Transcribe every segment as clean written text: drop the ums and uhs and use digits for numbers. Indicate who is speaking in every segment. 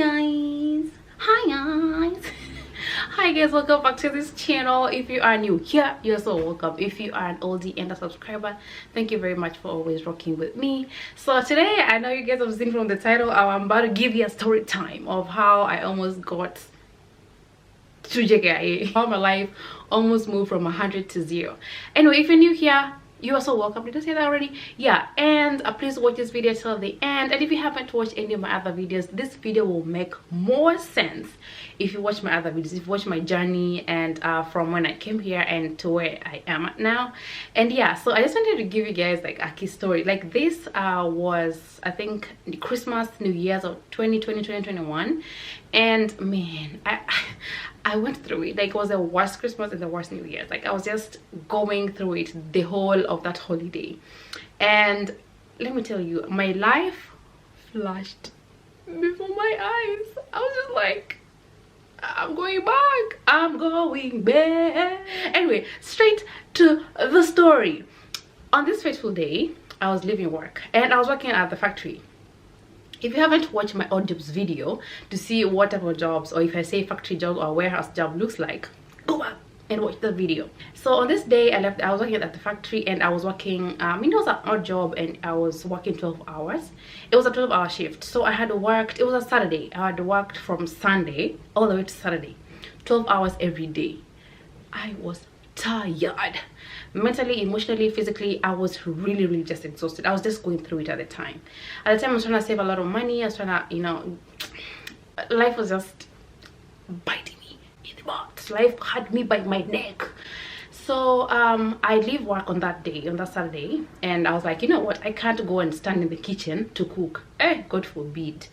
Speaker 1: guys. Hi guys. Hi guys, welcome back to this channel. If you are new here, you're so welcome. If you are an oldie and a subscriber, thank you very much for always rocking with me. So today, I know you guys have seen from the title, I'm about to give you a story time of how I almost got to JKIA, how my life almost moved from 100 to 0. Anyway, if you're new here, you are so welcome. Did I say that already? Yeah. And please watch this video till the end. And if you haven't watched any of my other videos, this video will make more sense if you watch my other videos, if you watch my journey and from when I came here and to where I am at now. And yeah, so I just wanted to give you guys like a key story. Like this was, I think, Christmas, New Year's of 2020, 2021. And man, I went through it. Like, it was the worst Christmas and the worst New Year's. Like, I was just going through it the whole of that holiday. And let me tell you, my life flashed before my eyes. I was just like, I'm going back. I'm going back. Anyway, straight to the story. On this fateful day, I was leaving work and I was working at the factory. If you haven't watched my odd jobs video to see what type of jobs, or if I say factory job or warehouse job looks like, go back and watch the video. So on this day I was working at the factory and I was working, it was an odd job and I was working 12 hours. It was a 12-hour shift. So I had worked, it was a Saturday. I had worked from Sunday all the way to Saturday, 12 hours every day. I was tired. Mentally, emotionally, physically, I was really just exhausted. I was just going through it at the time. At the time I was trying to save a lot of money. I was trying to, you know, life was just biting me in the butt. Life had me by my neck. So I leave work on that day, on that Saturday, and I was like, you know what, I can't go and stand in the kitchen to cook. God forbid.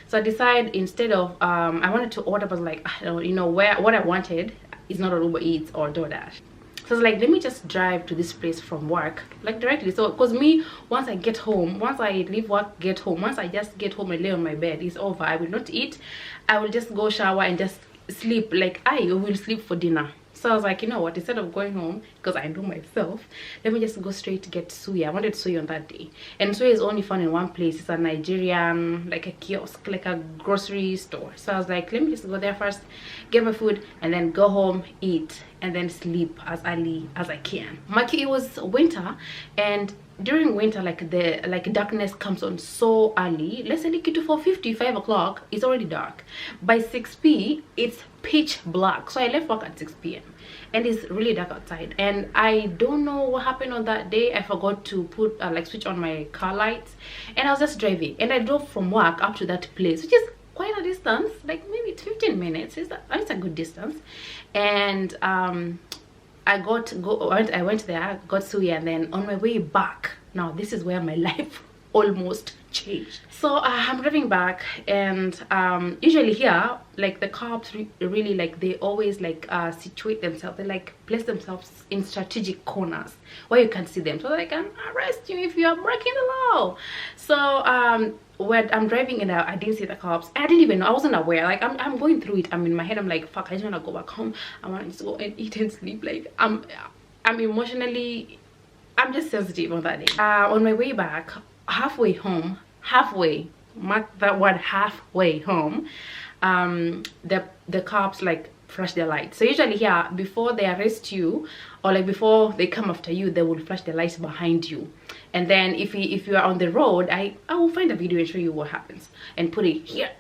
Speaker 1: So I decided, instead of I wanted to order, but like, I don't, you know, what I wanted is not on Uber Eats or DoorDash. So I was like, let me just drive to this place from work, like directly. So because me, once I get home, once I leave work, get home, once I just get home and lay on my bed, it's over. I will not eat. I will just go shower and just sleep. Like, I will sleep for dinner. So I was like, you know what, instead of going home, because I know myself, let me just go straight to get suya. I wanted suya on that day. And suya is only found in one place. It's a Nigerian, like a kiosk, like a grocery store. So I was like, let me just go there first, get my food, and then go home, eat, and then sleep as early as I can. It was winter, and during winter, like darkness comes on so early. Let's say like to 4:50, 5 o'clock, it's already dark. By 6 p, it's pitch black. So I left work at 6 p.m. and it's really dark outside. And I don't know what happened on that day. I forgot to put switch on my car lights, and I was just driving. And I drove from work up to that place, which is quite a distance, like maybe it's 15 minutes. It's a good distance. And I went there, got suya, and then on my way back, now this is where my life almost changed. So I'm driving back, and usually here, like the cops really, like, they always like situate themselves, they like place themselves in strategic corners where you can see them, so they can arrest you if you are breaking the law. So when I'm driving and I didn't see the cops, I didn't even know, I wasn't aware. Like, I'm going through it. I'm in my head, I'm like, fuck, I just want to go back home. I want to just go and eat and sleep. Like, I'm emotionally, I'm just sensitive on that day. On my way back, halfway home, mark that word, halfway home, the cops like flash their lights. So usually here, before they arrest you, or like before they come after you, they will flash the lights behind you. And then if you are on the road, I will find a video and show you what happens and put it here.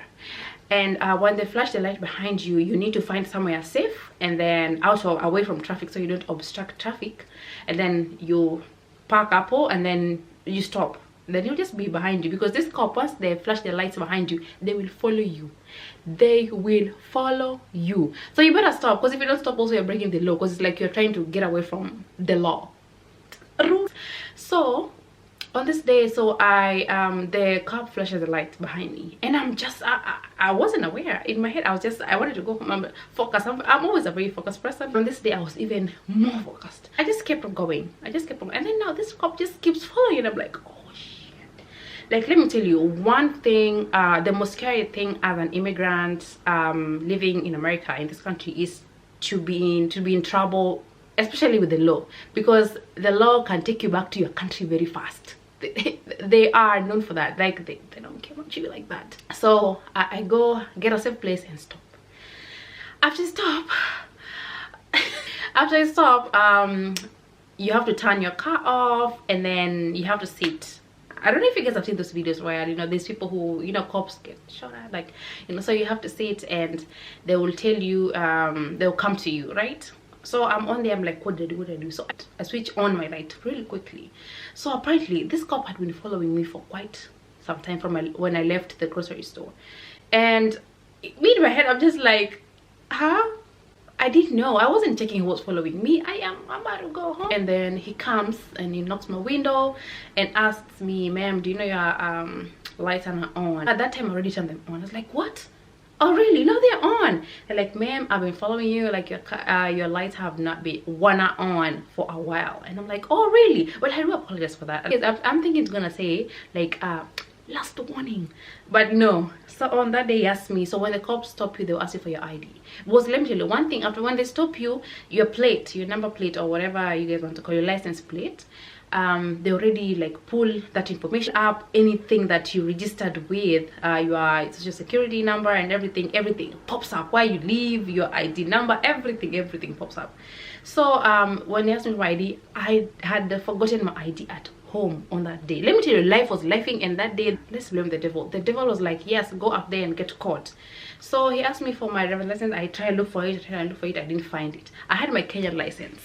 Speaker 1: And when they flash the light behind you, you need to find somewhere safe, and then also away from traffic, so you don't obstruct traffic. And then you park up, and then you stop. Then you'll just be behind you, because this cop, once they flash their lights behind you, they will follow you. They will follow you. So you better stop, because if you don't stop, also you're breaking the law, because it's like you're trying to get away from the law. So on this day, so the cop flashes the lights behind me, and I'm just I wasn't aware. In my head, I wanted to go home. I'm focused. I'm always a very focused person. On this day, I was even more focused. I just kept on going. And then now this cop just keeps following, and I'm like, oh shit. Like, let me tell you one thing, the most scary thing as an immigrant living in America, in this country, is to be in trouble, especially with the law, because the law can take you back to your country very fast. They are known for that. Like, they don't cannot you like that? So I go get a safe place and stop. After I stop, you have to turn your car off and then you have to sit. I don't know if you guys have seen those videos where, you know, there's people who, you know, cops get shot at, like, you know, so you have to sit and they will tell you, they'll come to you, right? So I'm on there, I'm like, what do I do? So I switch on my light really quickly. So apparently this cop had been following me for quite some time from when I left the grocery store. And me in my head, I'm just like, huh? I didn't know. I wasn't checking who was following me. I'm about to go home. And then he comes and he knocks my window and asks me, ma'am, do you know your lights are not on? At that time I already turned them on. I was like, what? Oh really? No, they're on. They're like, ma'am, I've been following you, like your lights have not been on for a while. And I'm like, oh really? Well, I do apologize for that. I'm thinking it's gonna say like last warning, but no. So on that day he asked me, so when the cops stop you, they'll ask you for your ID. Was, let me tell you one thing, after when they stop you, your plate, your number plate, or whatever you guys want to call your license plate, they already like pull that information up. Anything that you registered with, your social security number and everything pops up. Where you live, your ID number, everything pops up. So when they asked me for my ID, I had forgotten my ID at home on that day. Let me tell you, life was lifing, and that day, let's blame the devil. The devil was like, yes, go up there and get caught. So he asked me for my driver's license. I tried to look for it, I didn't find it. I had my Kenyan license.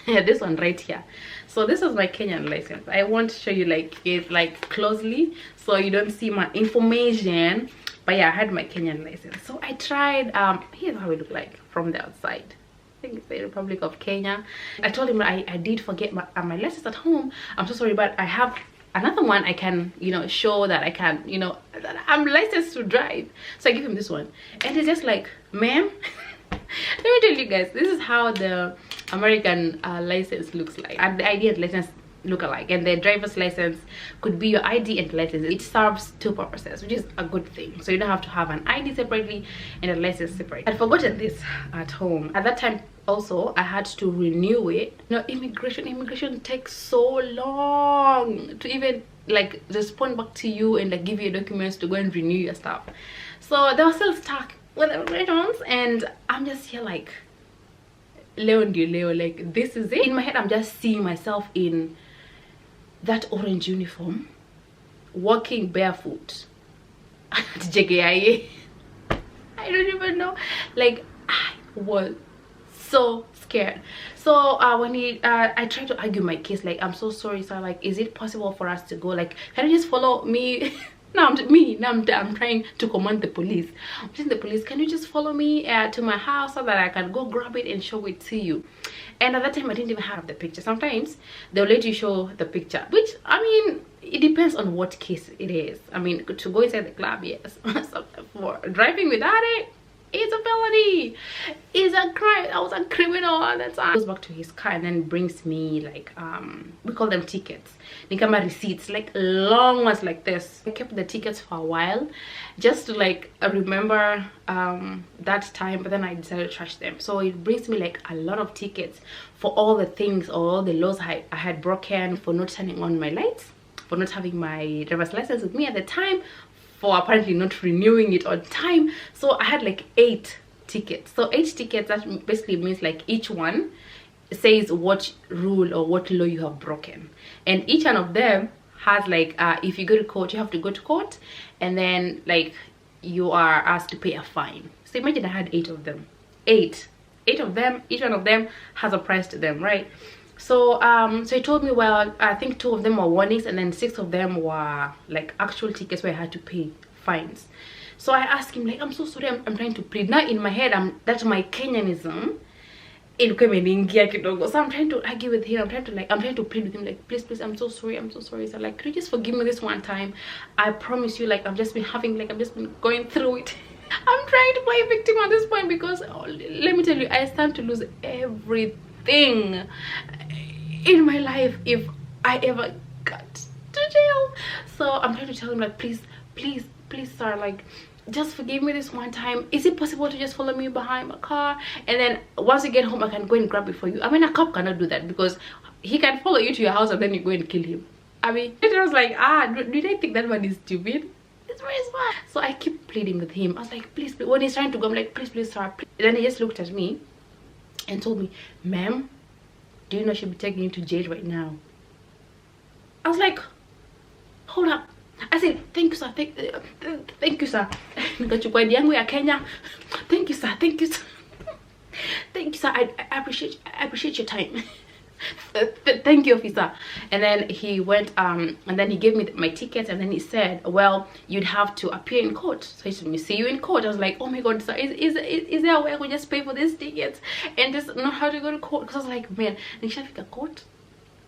Speaker 1: This one right here. So this was my Kenyan license. I want to show you like it like closely so you don't see my information, but yeah, I had my Kenyan license. So I tried, here's how it looked like from the outside. I think it's the Republic of Kenya. I told him I did forget my license at home. I'm so sorry, but I have another one I can, you know, show that I can, you know, that I'm licensed to drive. So I give him this one, and he's just like, ma'am, let me tell you guys, this is how the American license looks like, and the ID and license look alike, and the driver's license could be your ID and license. It serves two purposes, which is a good thing. So you don't have to have an ID separately and a license separately. I'd forgotten this at home at that time. Also, I had to renew it. You know, immigration takes so long to even like respond back to you and like give you documents to go and renew your stuff. So they were still stuck with the returns, and I'm just here like, Leo, like this is it. In my head, I'm just seeing myself in that orange uniform, walking barefoot at JKIA. I don't even know. Like, I was so scared. So when I tried to argue my case, like, I'm so sorry sir, like, is it possible for us to go, like, can you just follow me? Now I'm trying to command the police. I'm telling the police, can you just follow me to my house so that I can go grab it and show it to you? And at that time I didn't even have the picture. Sometimes they'll let you show the picture, which, I mean, it depends on what case it is. I mean, to go inside the club, yes. For driving without it, it's a felony, it's a crime. I was a criminal at the time. He goes back to his car and then brings me like we call them tickets, nikama receipts, like long ones like this. I kept the tickets for a while just to like remember that time, but then I decided to trash them. So it brings me like a lot of tickets for all the things or all the laws I had broken, for not turning on my lights, for not having my driver's license with me at the time, for apparently not renewing it on time. So I had like 8 tickets. So 8 tickets, that basically means like each one says what rule or what law you have broken, and each one of them has like if you go to court, you have to go to court, and then like you are asked to pay a fine. So imagine I had 8 of them. 8 of them, each one of them has a price to them, right? So so he told me, well, I think 2 of them were warnings and then 6 of them were like actual tickets where I had to pay fines. So I asked him, like, I'm so sorry, I'm trying to plead. Now in my head, that's my Kenyanism. So I'm trying to argue with him, I'm trying to plead with him, like, please, I'm so sorry, so like, could you just forgive me this one time? I promise you, like, I've just been going through it. I'm trying to play victim at this point because, oh, let me tell you, I stand to lose everything in my life if I ever got to jail. So I'm trying to tell him, like, please sir, like, just forgive me this one time. Is it possible to just follow me behind my car, and then once you get home I can go and grab it for you? I mean, a cop cannot do that because he can follow you to your house and then you go and kill him. I mean, it was like, did I think that one is stupid? So I keep pleading with him. I was like, please, please. When he's trying to go, I'm like, please sir, please. Then he just looked at me and told me, ma'am, do you know she'll be taking you to jail right now? I was like, hold up. I said, thank you sir, thank you sir. Nikachukua ID yangu ya Kenya. Thank you sir, thank you sir. Thank you sir, I appreciate your time. Thank you, officer. And then he went and then he gave me my ticket, and then he said, well, you'd have to appear in court. So he said, me see you in court. I was like, oh my god sir, is there a way I could just pay for these tickets and just know how to go to court? Because I was like, man, nishafika court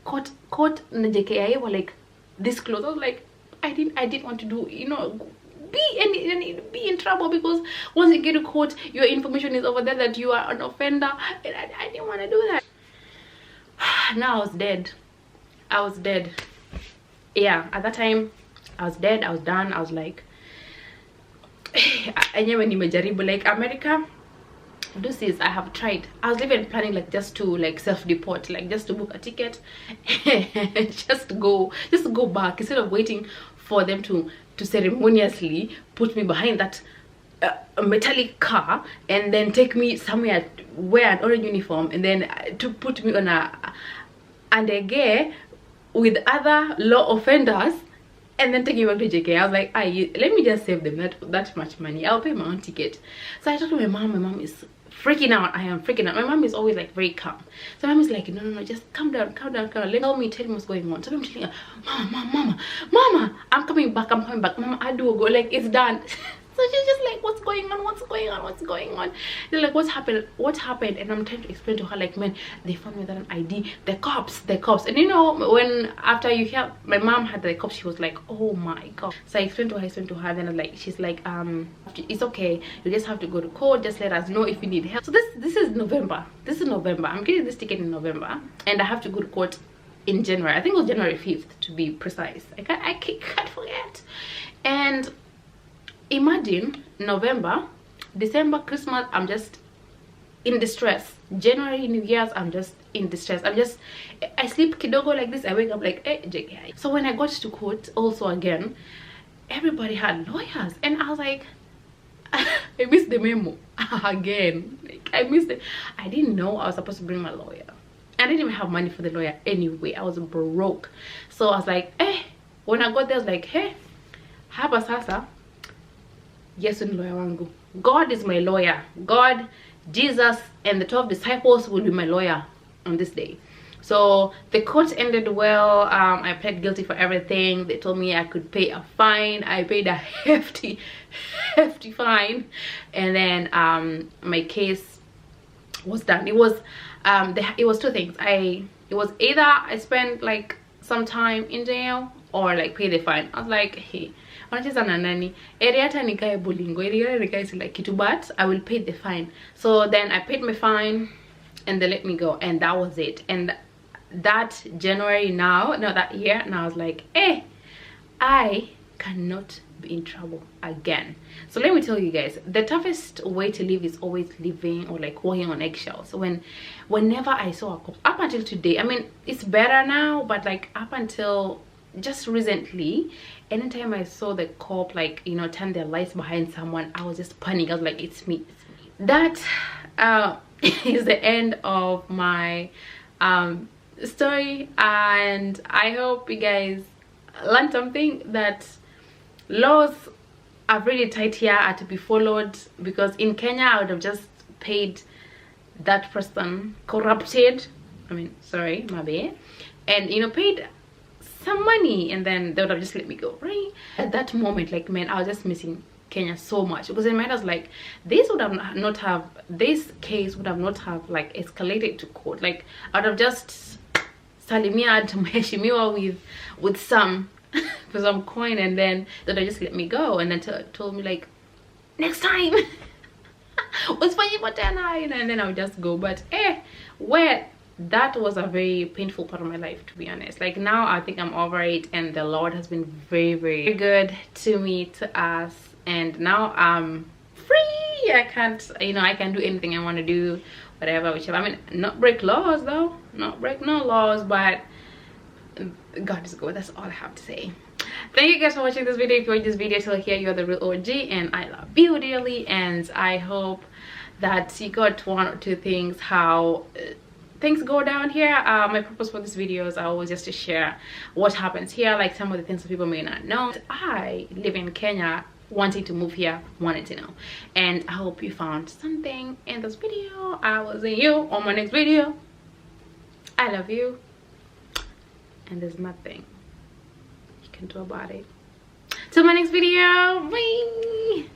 Speaker 1: na JKIA were like this close. I was like, I didn't want to do, you know, be in trouble, because once you get to court your information is over there that you are an offender, and I didn't want to do that. Now I was dead. Yeah, at that time I was dead. I was done. I was like, enyewe nimejaribu, like America this is, I have tried. I was even planning like just to like self-deport, like just to book a ticket and just go back, instead of waiting for them to ceremoniously put me behind that metallic car and then take me somewhere, wear an orange uniform, and then to put me on a undergear with other law offenders, and then taking back to JK. I was like, let me just save them that much money. I'll pay my own ticket. So I talked to my mom. My mom is freaking out. I am freaking out. My mom is always like very calm. So my mom is like, no, just calm down. Tell me what's going on. So I'm telling her, mama, I'm coming back. Mama, I do go, like, it's done. So she's just like, what's going on? They're like, what happened? And I'm trying to explain to her, like, man, they found me without an ID. The cops. And you know, when after you hear my mom had the cops, she was like, oh my god. So I explained to her, then like, she's like, it's okay, you just have to go to court, just let us know if you need help. So this is November. I'm getting this ticket in November, and I have to go to court in January. I think it was January 5th to be precise. I can't forget. And imagine November, December, Christmas, I'm just in distress. January, New Year's, I'm just in distress. I sleep kidogo like this, I wake up like, JKI. So when I got to court, also again, everybody had lawyers, and I was like, I missed the memo again. Like, I missed it. I didn't know I was supposed to bring my lawyer. I didn't even have money for the lawyer anyway. I was broke. So I was like, when I got there, I was like, hey, hapa sasa, Yesu ni lawyer wangu. God is my lawyer. God, Jesus, and the 12 disciples will be my lawyer on this day. So the court ended well. I pled guilty for everything. They told me I could pay a fine. I paid a hefty fine, and then my case was done. It was two things. It was either I spent like some time in jail or like pay the fine. I was like, hey, wanacheza na nani? Eri hata nikae bolingo, eri hata nikae sila kitu, but I will pay the fine. So then I paid my fine, and they let me go, and that was it. And that January that year, and I was like, I cannot be in trouble again. So let me tell you guys, the toughest way to live is always living or like walking on eggshells. So whenever I saw a cop, up until today, I mean, it's better now, but like up until just recently, anytime I saw the cop, like, you know, turn their lights behind someone, I was just panicking. I was like, it's me. That is the end of my story, and I hope you guys learned something, that laws are really tight here, are to be followed, because in Kenya I would have just paid that person corrupted, I mean, sorry, maybe, and you know, paid some money, and then they would have just let me go, right? At that moment, like, man, I was just missing Kenya so much, because in my head I was like, this case would have not have like escalated to court. Like, I would have just salimia tumeheshimiwa with some for some coin, and then they just let me go, and then told me like, next time what's for you for 10, and then I would just go. But that was a very painful part of my life, to be honest. Like, now I think I'm over it, and the Lord has been very, very good to me, to us, and now I'm free. I can do anything I want to do, whatever, whichever. I mean, not break laws though, not break no laws, but God is good. That's all I have to say. Thank you guys for watching this video. If you watch this video till here, you're the real OG, and I love you dearly. And I hope that you got one or two things how things go down here. My purpose for these videos are always just to share what happens here, like some of the things that people may not know. I live in Kenya, wanting to move here, wanted to know, and I hope you found something in this video. I will see you on my next video. I love you, and there's nothing you can do about it. Till my next video, bye.